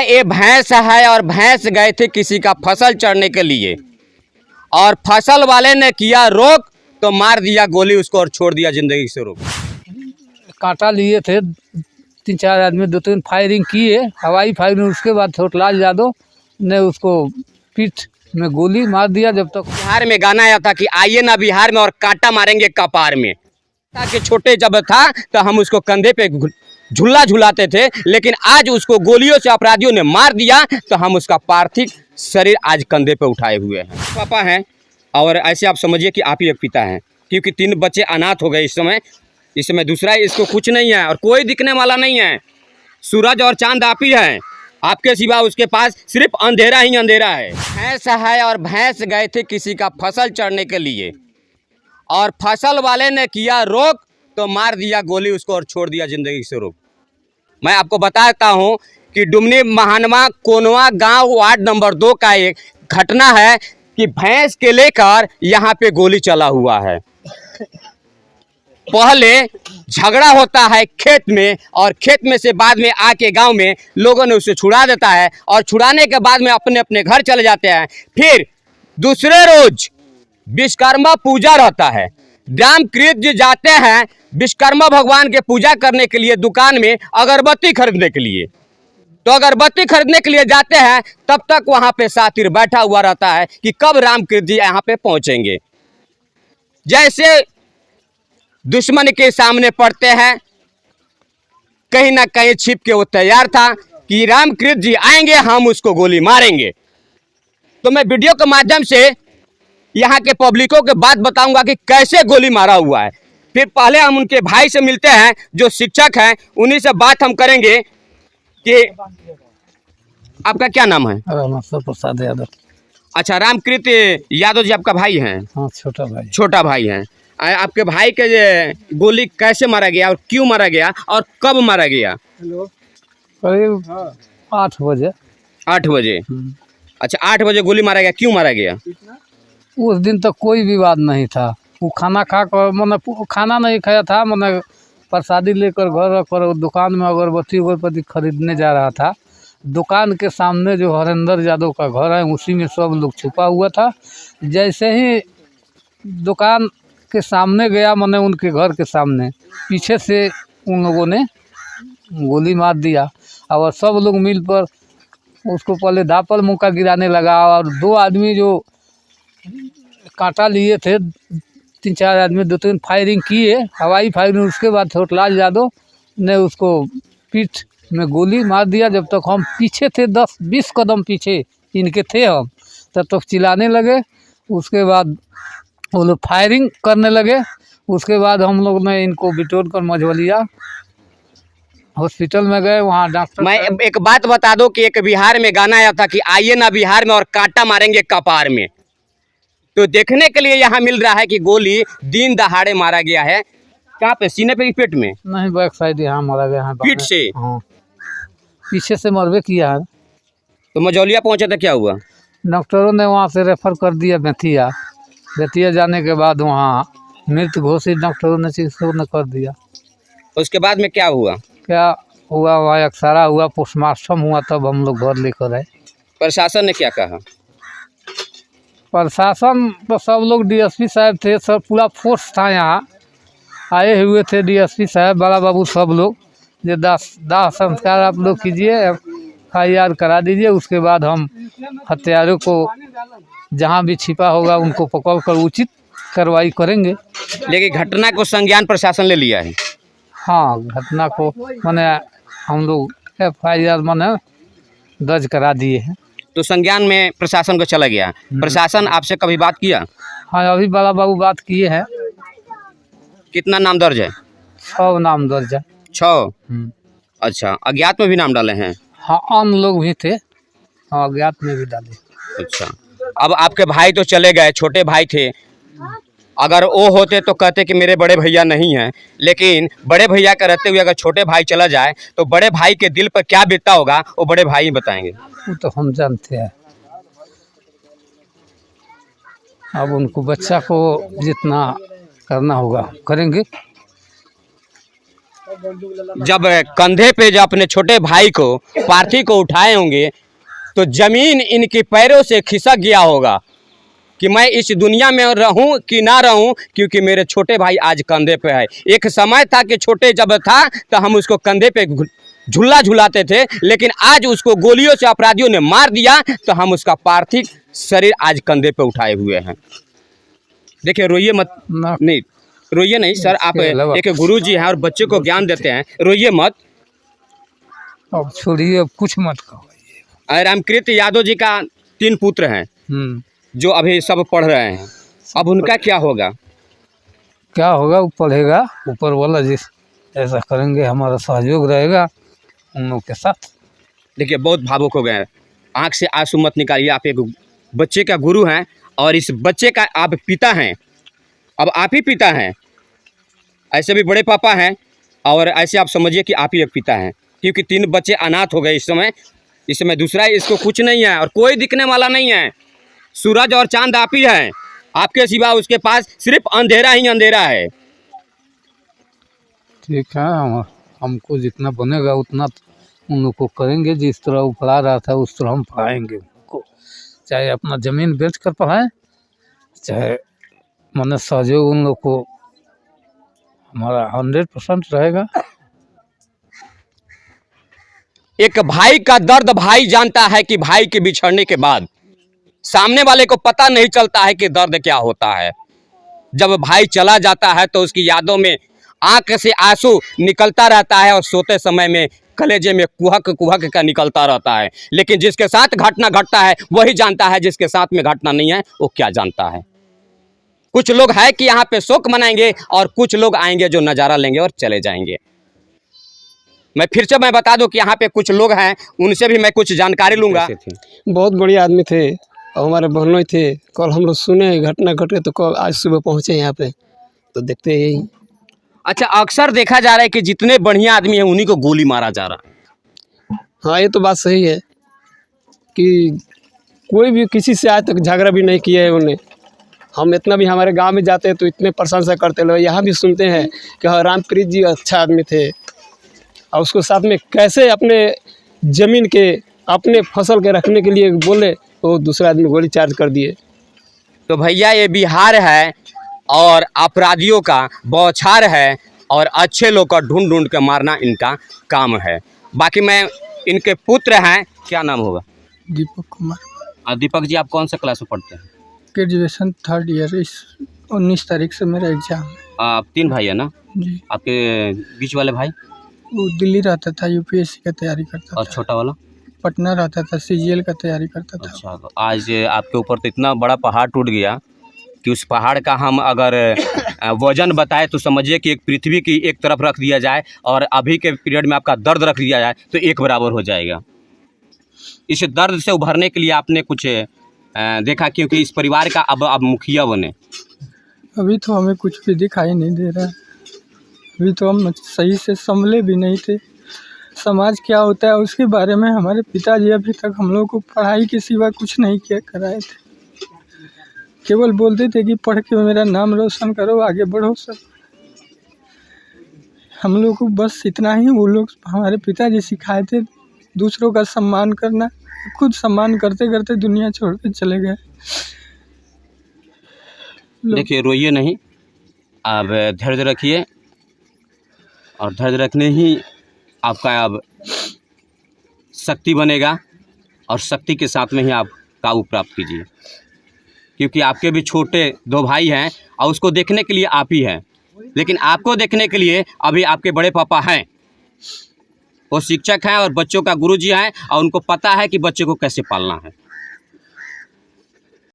ये भैंस है और भैंस गए थे किसी का फसल चढ़ने के लिए और फसल वाले ने किया रोक तो मार दिया गोली उसको और छोड़ दिया जिंदगी से रोक। कांटा लिए थे 3-4 आदमी, 2-3 फायरिंग किए, हवाई फायरिंग। उसके बाद छोटलाल यादव ने उसको पीठ में गोली मार दिया। जब तक बिहार में गाना आया था कि आइए ना बिहार में और कांटा मारेंगे कपार में, ताकि छोटे जब था तो हम उसको कंधे पे झूला झुलाते थे, लेकिन आज उसको गोलियों से अपराधियों ने मार दिया तो हम उसका पार्थिव शरीर आज कंधे पे उठाए हुए हैं। पापा हैं और ऐसे आप समझिए कि आप ही एक पिता हैं, क्योंकि 3 बच्चे अनाथ हो गए इस समय दूसरा इसको कुछ नहीं है और कोई दिखने वाला नहीं है। सूरज और चांद आप ही हैं, आपके सिवा उसके पास सिर्फ अंधेरा ही अंधेरा है। भैंस है और भैंस गए थे किसी का फसल चढ़ने के लिए और फसल वाले ने किया रोक तो मार दिया गोली उसको और छोड़ दिया जिंदगी से रोक। मैं आपको बताता हूं कि डुमनी महानवा कोनवा गांव वार्ड नंबर 2 का एक घटना है कि भैंस के लेकर यहां पे गोली चला हुआ है। पहले झगड़ा होता है खेत में और खेत में से बाद में आके गांव में लोगों ने उसे छुड़ा देता है और छुड़ाने के बाद में अपने अपने घर चले जाते हैं। फिर दूसरे रोज विश्वकर्मा पूजा रहता है, रामकृत जी जाते हैं विश्वकर्मा भगवान के पूजा करने के लिए दुकान में अगरबत्ती खरीदने के लिए। तो अगरबत्ती खरीदने के लिए जाते हैं, तब तक वहां पे सातिर बैठा हुआ रहता है कि कब रामकृत जी यहाँ पे पहुंचेंगे। जैसे दुश्मन के सामने पड़ते हैं, कहीं ना कहीं छिप के वो तैयार था कि रामकृत जी आएंगे, हम उसको गोली मारेंगे। तो मैं वीडियो के माध्यम से यहाँ के पब्लिकों के बात बताऊंगा कि कैसे गोली मारा हुआ है। फिर पहले हम उनके भाई से मिलते हैं जो शिक्षक हैं, उन्हीं से बात हम करेंगे कि आपका क्या नाम है? रामेश्वर प्रसाद यादव। अच्छा, रामकृत यादव जी आपका भाई हैं? हाँ, छोटा भाई। छोटा भाई हैं। आपके भाई के गोली कैसे मारा गया और क्यों मारा गया और कब मारा गया? करीब 8 बजे। 8 बजे। अच्छा, 8 बजे गोली मारा गया, क्यों मारा गया? उस दिन तक कोई विवाद नहीं था। वो खाना खा कर मैंने खाना नहीं खाया था, मैंने प्रसादी लेकर घर रखकर दुकान में अगरबत्ती खरीदने जा रहा था। दुकान के सामने जो हरेंद्र यादव का घर है उसी में सब लोग छुपा हुआ था। जैसे ही दुकान के सामने गया, मैंने उनके घर के सामने पीछे से उन लोगों ने गोली मार दिया और सब लोग मिलकर उसको पहले धापल मुक्का गिराने लगा और 2 आदमी जो कांटा लिए थे, 3-4 आदमी, 2-3 फायरिंग किए, हवाई फायरिंग। उसके बाद छोटलाल यादव ने उसको पीठ में गोली मार दिया। जब तक हम पीछे थे, 10-20 कदम पीछे इनके थे हम, तब तक चिल्लाने लगे। उसके बाद वो लोग फायरिंग करने लगे। उसके बाद हम लोग ने इनको बिटोर कर मझवलिया हॉस्पिटल में गए, वहाँ डॉक्टर। मैं एक बात बता दो कि एक बिहार में गाना आया था कि आइए ना बिहार में और कांटा मारेंगे कपार में, तो देखने के लिए यहाँ मिल रहा है कि गोली दिन दहाड़े मारा गया है। कहाँ पे? सीने पे, पेट में? नहीं, बैक साइड यहाँ मारा गया है। पीठ से? हाँ, पीछे से मरबे किया है। तो मझौलिया पहुंचा था, क्या हुआ? डॉक्टरों ने वहाँ से रेफर कर दिया बेतिया जाने के बाद वहाँ मृत घोषित डॉक्टरों ने, चिकित्सकों ने कर दिया। उसके बाद में क्या हुआ? क्या हुआ, वहाँ एक्सरा हुआ, पोस्टमार्टम हुआ, तब हम लोग घर लेकर आए। प्रशासन ने क्या कहा? प्रशासन तो सब लोग, डीएसपी साहब थे, सब पूरा फोर्स था यहाँ, आए हुए थे डीएसपी साहब, बड़ा बाबू, सब लोग। जो दाह संस्कार आप लोग कीजिए, FIR करा दीजिए। उसके बाद हम हत्यारों को जहाँ भी छिपा होगा उनको पकड़ कर उचित कार्रवाई करेंगे। लेकिन घटना को संज्ञान प्रशासन ले लिया है? हाँ, घटना को मैंने हम लोग FIR मैंने दर्ज करा दिए हैं। तो संज्ञान में प्रशासन को चला गया। प्रशासन आपसे कभी बात किया? हाँ, अभी बड़ा बाबू बात किए हैं। कितना नाम दर्ज है? 6 नाम दर्ज है। 6? अच्छा, अज्ञात में भी नाम डाले हैं? हाँ, आम लोग भी थे। हाँ, अज्ञात में भी डाले। अच्छा, अब आपके भाई तो चले गए, छोटे भाई थे, अगर वो होते तो कहते कि मेरे बड़े भैया नहीं हैं, लेकिन बड़े भैया का रहते हुए अगर छोटे भाई चला जाए तो बड़े भाई के दिल पर क्या बीतता होगा वो बड़े भाई ही बताएंगे। वो तो हम जानते हैं। अब उनको बच्चा को जितना करना होगा करेंगे। जब कंधे पे जब अपने छोटे भाई को पार्थिव को उठाए होंगे तो जमीन इनके पैरों से खिसक गया होगा कि मैं इस दुनिया में रहूं कि ना रहूं, क्योंकि मेरे छोटे भाई आज कंधे पे है। एक समय था कि छोटे जब था तो हम उसको कंधे पे झूला झुलाते थे, लेकिन आज उसको गोलियों से अपराधियों ने मार दिया तो हम उसका पार्थिव शरीर आज कंधे पे उठाए हुए हैं। देखिए रोइए मत, नहीं रोइए नहीं सर, आप एक गुरुजी हैं और बच्चे को ज्ञान देते हैं, रोइए मत। अब छोड़िए, अब कुछ मत कहो। रामकृत यादव जी का 3 पुत्र हैं जो अभी सब पढ़ रहे हैं, अब उनका क्या होगा? क्या होगा, वो पढ़ेगा, ऊपर वाला जिस ऐसा करेंगे हमारा सहयोग रहेगा उन लोग के साथ। देखिए बहुत भावुक हो गए हैं, आँख से आंसू मत निकालिए। आप एक बच्चे का गुरु हैं और इस बच्चे का आप पिता हैं, अब आप ही पिता हैं। ऐसे भी बड़े पापा हैं और ऐसे आप समझिए कि आप ही एक पिता हैं, क्योंकि 3 बच्चे अनाथ हो गए इस समय दूसरा इसको कुछ नहीं है और कोई दिखने वाला नहीं है। सूरज और चांद आप ही हैं, आपके सिवा उसके पास सिर्फ अंधेरा ही अंधेरा है। ठीक है, हमको जितना बनेगा उतना उन लोग को करेंगे। जिस तरह वो पढ़ा रहा था उस तरह हम पढ़ाएंगे उनको, चाहे अपना ज़मीन बेच कर पढ़ाएं, चाहे मैंने सहयोग उन लोग को हमारा 100% रहेगा। एक भाई का दर्द भाई जानता है कि भाई के बिछड़ने के बाद सामने वाले को पता नहीं चलता है कि दर्द क्या होता है। जब भाई चला जाता है तो उसकी यादों में आंख से आंसू निकलता रहता है और सोते समय में कलेजे में कुहक कुहक का निकलता रहता है। लेकिन जिसके साथ घटना घटता है वही जानता है, जिसके साथ में घटना नहीं है वो क्या जानता है। कुछ लोग हैं कि यहाँ पे शोक मनाएंगे और कुछ लोग आएंगे जो नज़ारा लेंगे और चले जाएंगे। मैं फिर से बता दूं कि यहाँ पे कुछ लोग हैं, उनसे भी मैं कुछ जानकारी लूँगा। बहुत बढ़िया आदमी थे और हमारे बहनों थे। कल हम लोग सुने घटना घट गई तो कल आज सुबह पहुँचे यहाँ पे तो देखते यही। अच्छा, अक्सर देखा जा रहा है कि जितने बढ़िया आदमी हैं उन्हीं को गोली मारा जा रहा है। हाँ, ये तो बात सही है कि कोई भी किसी से आज तक झगड़ा भी नहीं किया है उन्हें। हम इतना भी हमारे गांव में जाते हैं तो इतने प्रशंसा करते लोग, यहाँ भी सुनते हैं कि हाँ रामप्रीत जी अच्छा आदमी थे और उसको साथ में कैसे अपने ज़मीन के अपने फसल के रखने के लिए बोले तो दूसरा आदमी गोली चार्ज कर दिए। तो भैया ये बिहार है और अपराधियों का बौछार है और अच्छे लोग का ढूंढ ढूंढ के मारना इनका काम है। बाकी मैं इनके पुत्र हैं, क्या नाम होगा? दीपक कुमार। दीपक जी, आप कौन सा क्लास में पढ़ते हैं? Graduation 3rd year. इस 19 तारीख से मेरा एग्ज़ाम है। आप 3 भाई है ना? जी। आपके बीच वाले भाई? वो दिल्ली रहता था, यूपीएससी का तैयारी करता और था। छोटा वाला? पटना रहता था, सीजीएल का तैयारी करता था। अच्छा, तो आज आपके ऊपर तो इतना बड़ा पहाड़ टूट गया कि उस पहाड़ का हम अगर वजन बताए तो समझिए कि एक पृथ्वी की एक तरफ रख दिया जाए और अभी के पीरियड में आपका दर्द रख दिया जाए तो एक बराबर हो जाएगा। इस दर्द से उभरने के लिए आपने कुछ देखा, क्योंकि इस परिवार का अब आप मुखिया बने। अभी तो हमें कुछ भी दिखाई नहीं दे रहा है। अभी तो हम सही से संभले भी नहीं थे। समाज क्या होता है उसके बारे में हमारे पिताजी अभी तक हम लोग को पढ़ाई के सिवा कुछ नहीं किया कराए थे। केवल बोलते थे कि पढ़ के मेरा नाम रोशन करो, आगे बढ़ो। सब हम लोग को बस इतना ही वो लोग हमारे पिताजी सिखाए थे, दूसरों का सम्मान करना। खुद सम्मान करते करते दुनिया छोड़ के चले गए। देखिए रोइए नहीं, आप धैर्य रखिए और धैर्य रखने ही आपका अब शक्ति बनेगा और शक्ति के साथ में ही आप काबू प्राप्त कीजिए, क्योंकि आपके भी छोटे 2 भाई हैं और उसको देखने के लिए आप ही हैं, लेकिन आपको देखने के लिए अभी आपके बड़े पापा हैं। वो शिक्षक हैं और बच्चों का गुरुजी हैं और उनको पता है कि बच्चे को कैसे पालना है।